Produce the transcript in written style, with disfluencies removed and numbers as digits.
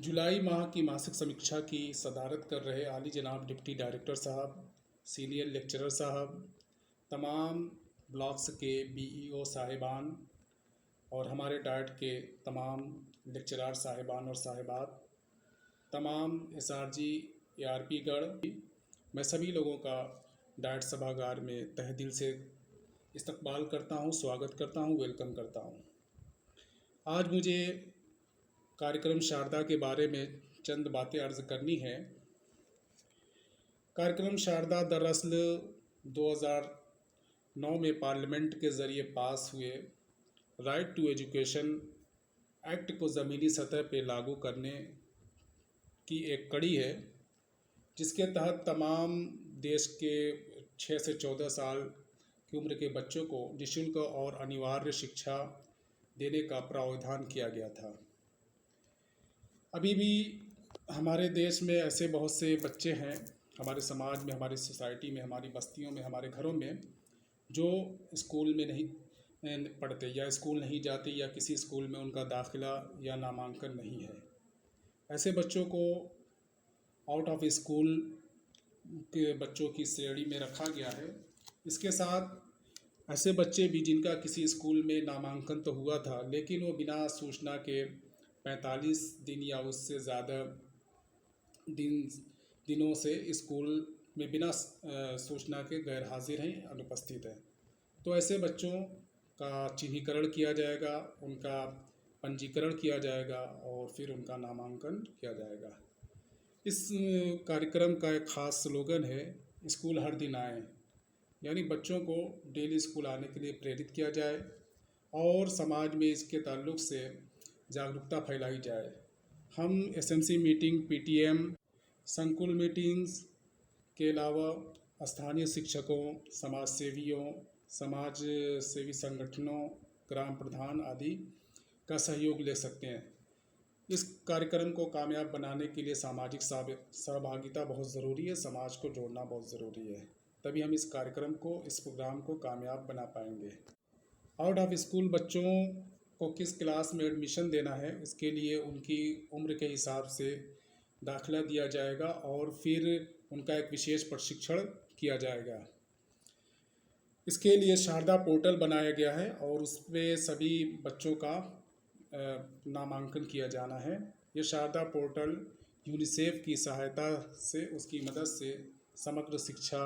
जुलाई माह की मासिक समीक्षा की सदारत कर रहे आली जनाब डिप्टी डायरेक्टर साहब, सीनियर लेक्चरर साहब, तमाम ब्लॉक्स के बीईओ साहिबान और हमारे डाइट के तमाम लेक्चरार साहिबान और साहिबात, तमाम एसआरजी एआरपी गण, मैं सभी लोगों का डाइट सभागार में तहे दिल से इस्तकबाल करता हूँ, स्वागत करता हूँ, वेलकम करता हूँ। आज मुझे कार्यक्रम शारदा के बारे में चंद बातें अर्ज करनी है। कार्यक्रम शारदा दरअसल 2009 में पार्लियामेंट के ज़रिए पास हुए राइट टू एजुकेशन एक्ट को ज़मीनी सतह पर लागू करने की एक कड़ी है, जिसके तहत तमाम देश के 6 से 14 साल की उम्र के बच्चों को निःशुल्क और अनिवार्य शिक्षा देने का प्रावधान किया गया था। अभी भी हमारे देश में ऐसे बहुत से बच्चे हैं, हमारे समाज में, हमारी सोसाइटी में, हमारी बस्तियों में, हमारे घरों में, जो स्कूल में नहीं पढ़ते या स्कूल नहीं जाते या किसी स्कूल में उनका दाखिला या नामांकन नहीं है। ऐसे बच्चों को आउट ऑफ स्कूल के बच्चों की श्रेणी में रखा गया है। इसके साथ ऐसे बच्चे भी जिनका किसी स्कूल में नामांकन तो हुआ था, लेकिन वो बिना सूचना के 45 दिन या उससे ज़्यादा दिनों से स्कूल में बिना सूचना के गैर हाजिर हैं, अनुपस्थित हैं। तो ऐसे बच्चों का चिन्हीकरण किया जाएगा, उनका पंजीकरण किया जाएगा और फिर उनका नामांकन किया जाएगा। इस कार्यक्रम का एक ख़ास स्लोगन है, स्कूल हर दिन आए, यानी बच्चों को डेली स्कूल आने के लिए प्रेरित किया जाए और समाज में इसके ताल्लुक़ से जागरूकता फैलाई जाए। हम एसएमसी मीटिंग, पीटीएम, संकुल मीटिंग्स के अलावा स्थानीय शिक्षकों, समाज सेवियों, समाज सेवी संगठनों, ग्राम प्रधान आदि का सहयोग ले सकते हैं। इस कार्यक्रम को कामयाब बनाने के लिए सामाजिक सहभागिता बहुत ज़रूरी है, समाज को जोड़ना बहुत ज़रूरी है, तभी हम इस कार्यक्रम को, इस प्रोग्राम को कामयाब बना पाएंगे। आउट ऑफ स्कूल बच्चों को किस क्लास में एडमिशन देना है, इसके लिए उनकी उम्र के हिसाब से दाखिला दिया जाएगा और फिर उनका एक विशेष प्रशिक्षण किया जाएगा। इसके लिए शारदा पोर्टल बनाया गया है और उस पर सभी बच्चों का नामांकन किया जाना है। ये शारदा पोर्टल यूनिसेफ की सहायता से, उसकी मदद से समग्र शिक्षा